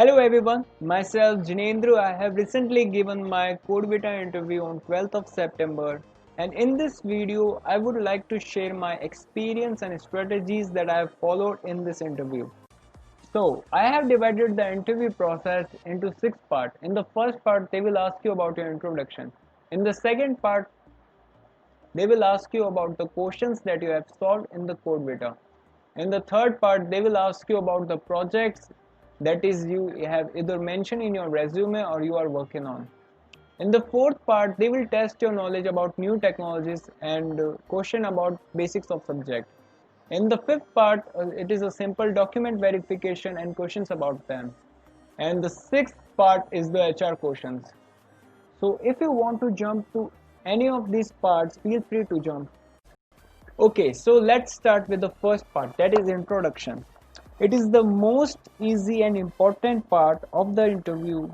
Hello everyone, myself Jinendra. I have recently given my Codevita interview on 12th of September, and in this video I would like to share my experience and strategies that I have followed in this interview. So I have divided the interview process into 6 parts. In the first part they will ask you about your introduction. In the second part they will ask you about the questions that you have solved in the Codevita. In the third part, they will ask you about the projects that is you have either mentioned in your resume or you are working on. In the fourth part, they will test your knowledge about new technologies and question about basics of subject. In the fifth part, it is a simple document verification and questions about them. And the sixth part is the HR questions. So if you want to jump to any of these parts, feel free to jump. Okay, so let's start with the first part, that is introduction. It is the most easy and important part of the interview,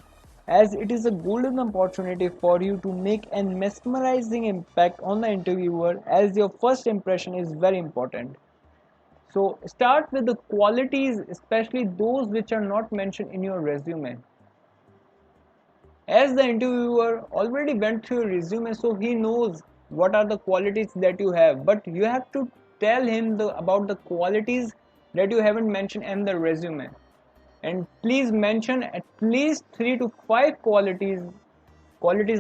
as it is a golden opportunity for you to make a mesmerizing impact on the interviewer, as your first impression is very important. So start with the qualities, especially those which are not mentioned in your resume. As the interviewer already went through your resume, so he knows what are the qualities that you have, but you have to tell him about the qualities that you haven't mentioned in the resume. And please mention at least 3 to 5 qualities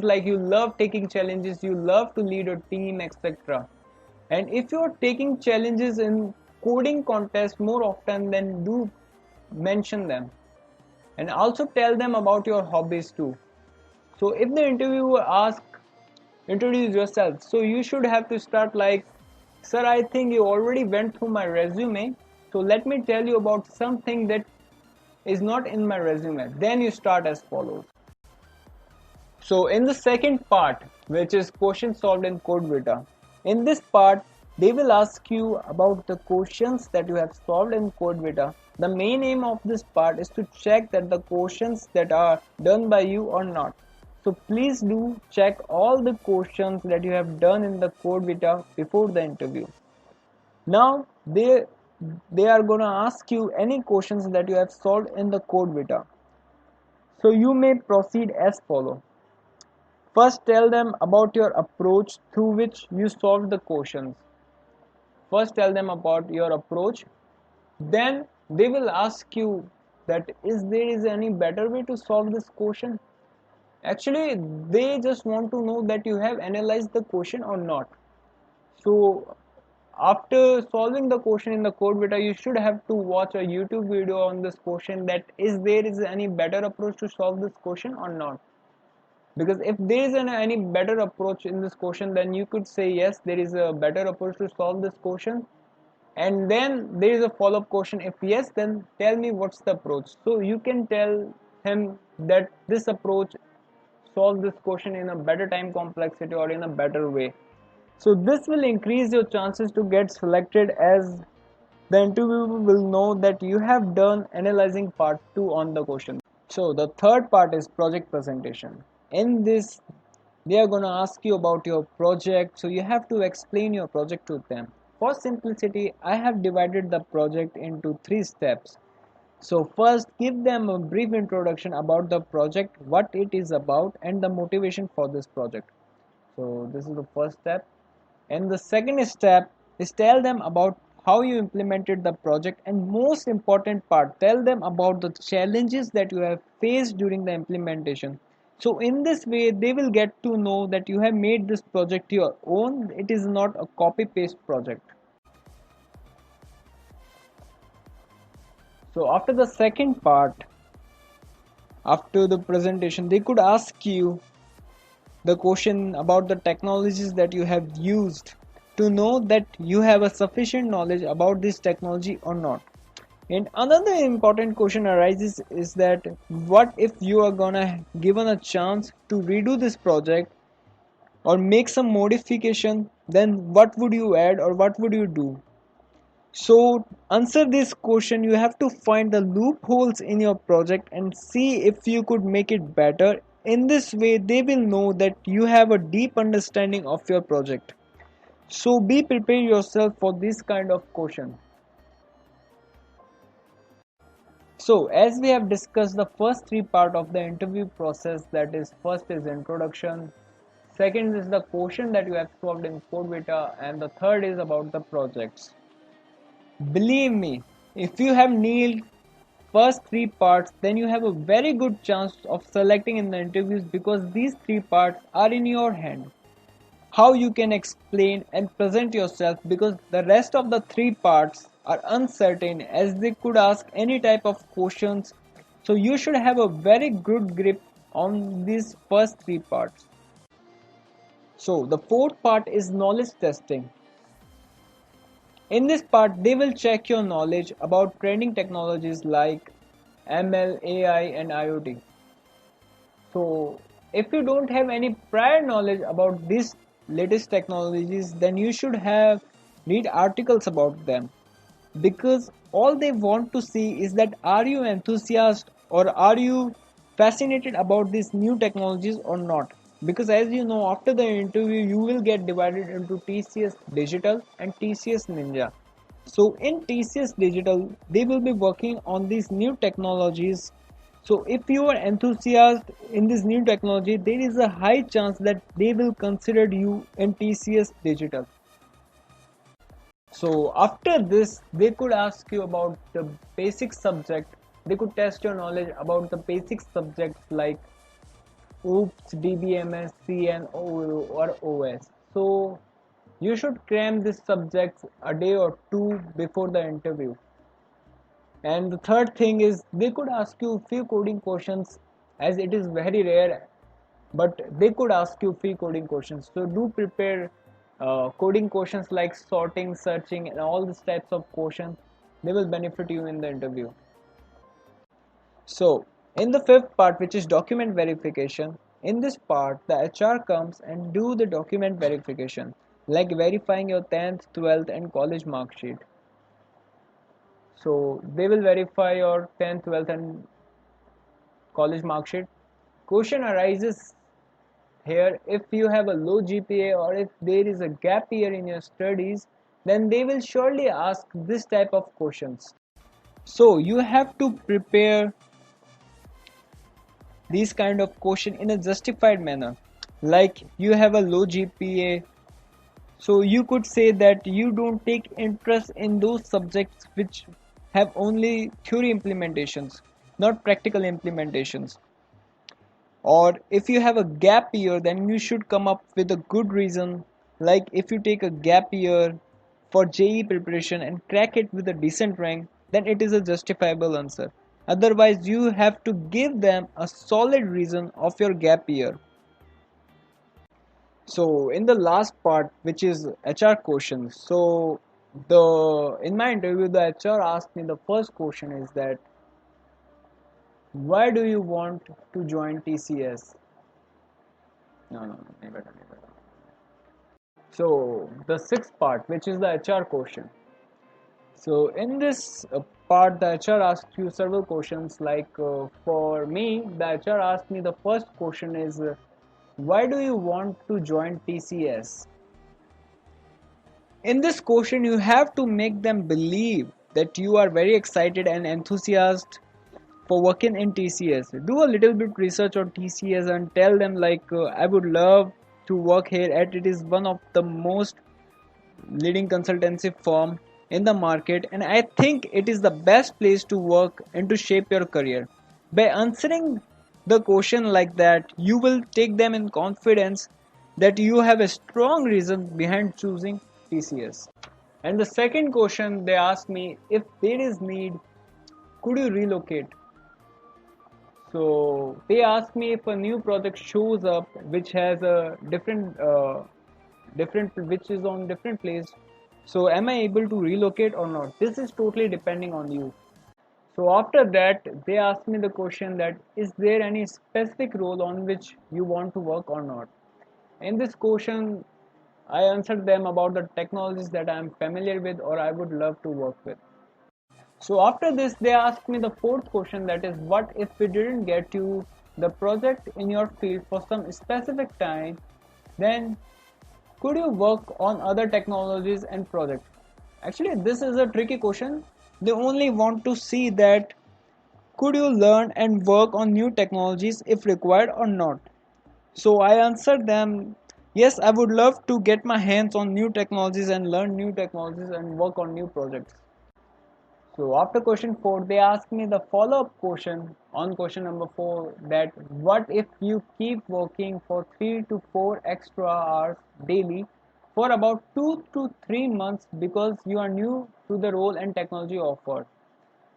like you love taking challenges, you love to lead a team, etc. And if you are taking challenges in coding contests more often, then do mention them. And also tell them about your hobbies too. So if the interviewer asks, introduce yourself, so you should have to start like, sir, I think you already went through my resume, so let me tell you about something that is not in my resume. Then you start as follows. So in the second part, which is question solved in Codevita, in this part they will ask you about the questions that you have solved in Codevita. The main aim of this part is to check that the questions that are done by you or not. So please do check all the questions that you have done in the Codevita before the interview. Now they are gonna ask you any questions that you have solved in the Codevita. So you may proceed as follow. First, tell them about your approach through which you solved the questions. First, tell them about your approach. Then they will ask you that there is any better way to solve this question. Actually, they just want to know that you have analyzed the question or not. So after solving the question in the Codevita, you should have to watch a YouTube video on this question, that there is any better approach to solve this question or not. Because if there is any better approach in this question, then you could say yes, there is a better approach to solve this question. And then there is a follow-up question. If yes, then tell me what's the approach. So you can tell him that this approach solve this question in a better time complexity or in a better way. So this will increase your chances to get selected, as the interviewer will know that you have done analyzing part 2 on the question. So the third part is project presentation. In this they are going to ask you about your project, so you have to explain your project to them. For simplicity, I have divided the project into 3 steps. So first, give them a brief introduction about the project, what it is about, and the motivation for this project. So this is the first step. And the second step is tell them about how you implemented the project, and most important part, tell them about the challenges that you have faced during the implementation. So in this way they will get to know that you have made this project your own, it is not a copy paste project. So after the second part, after the presentation, they could ask you the question about the technologies that you have used, to know that you have a sufficient knowledge about this technology or not. And another important question arises is that what if you are gonna given a chance to redo this project or make some modification, then what would you add or what would you do? So answer this question, you have to find the loopholes in your project and see if you could make it better. In this way they will know that you have a deep understanding of your project. So be prepared yourself for this kind of question. So as we have discussed the first three part of the interview process, that is, first is introduction, second is the question that you have solved in Codevita, and the third is about the projects. Believe me, if you have nailed first three parts, then you have a very good chance of selecting in the interviews, because these three parts are in your hand. How you can explain and present yourself, because the rest of the three parts are uncertain, as they could ask any type of questions. So you should have a very good grip on these first three parts. So the fourth part is knowledge testing. In this part, they will check your knowledge about trending technologies like ML, AI, and IoT. So, if you don't have any prior knowledge about these latest technologies, then you should have read articles about them, because all they want to see is that are you enthusiastic or are you fascinated about these new technologies or not. Because as you know, after the interview you will get divided into TCS Digital and TCS Ninja. So in TCS Digital, they will be working on these new technologies. So if you are enthusiastic in this new technology, there is a high chance that they will consider you in TCS Digital. So after this, they could ask you about the basic subject. They could test your knowledge about the basic subjects like OOPS, DBMS, CN, or OS. So you should cram these subjects a day or two before the interview. And the third thing is they could ask you few coding questions, as it is very rare, but they could ask you few coding questions. So do prepare coding questions like sorting, searching, and all these types of questions. They will benefit you in the interview. So in the fifth part, which is document verification, in this part the HR comes and do the document verification, like verifying your 10th, 12th, and college mark sheet. So they will verify your 10th, 12th, and college mark sheet. Question arises here, if you have a low GPA or if there is a gap year in your studies, then they will surely ask this type of questions. So you have to prepare these kind of question in a justified manner. Like you have a low GPA, so you could say that you don't take interest in those subjects which have only theory implementations, not practical implementations. Or if you have a gap year, then you should come up with a good reason. Like if you take a gap year for JE preparation and crack it with a decent rank, then it is a justifiable answer. Otherwise, you have to give them a solid reason of your gap year. So in the last part, which is HR questions, so the in my interview the HR asked me, the first question is that why do you want to join TCS? No, never, never. So the sixth part, which is the HR question. So in this part, the HR asks you several questions. Like for me, the HR asked me, the first question is, why do you want to join TCS? In this question, you have to make them believe that you are very excited and enthusiastic for working in TCS. Do a little bit research on TCS and tell them like I would love to work here, at it is one of the most leading consultancy firm in the market, and I think it is the best place to work and to shape your career. By answering the question like that, you will take them in confidence that you have a strong reason behind choosing TCS. And the second question they ask me, if there is need, could you relocate? So they ask me, if a new project shows up which has a different which is on different place, so am I able to relocate or not? This is totally depending on you. So after that, they ask me the question that, is there any specific role on which you want to work or not? In this question, I answered them about the technologies that I am familiar with or I would love to work with. So after this, they asked me the fourth question, that is, what if we didn't get you the project in your field for some specific time, then could you work on other technologies and projects? Actually, this is a tricky question. They only want to see that could you learn and work on new technologies if required or not? So I answered them, yes, I would love to get my hands on new technologies and learn new technologies and work on new projects. So after question 4, they asked me the follow-up question on question number 4, that what if you keep working for 3 to 4 extra hours daily for about 2 to 3 months because you are new to the role and technology offered?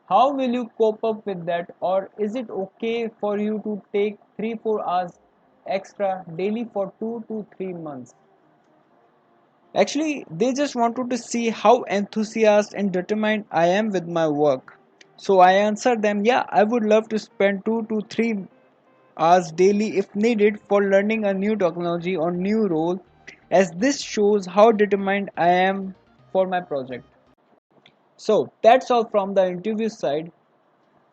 How will you cope up with that, or is it okay for you to take 3-4 hours extra daily for 2 to 3 months? Actually, they just wanted to see how enthusiastic and determined I am with my work. So I answered them, yeah, I would love to spend 2 to 3 hours daily if needed for learning a new technology or new role, as this shows how determined I am for my project. So that's all from the interview side.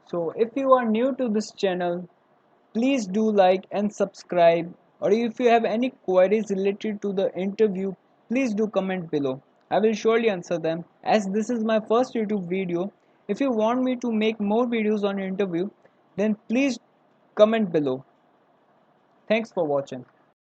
So if you are new to this channel, please do like and subscribe, or if you have any queries related to the interview, please do comment below. I will surely answer them, as this is my first YouTube video. If you want me to make more videos on interview, then please comment below. Thanks for watching.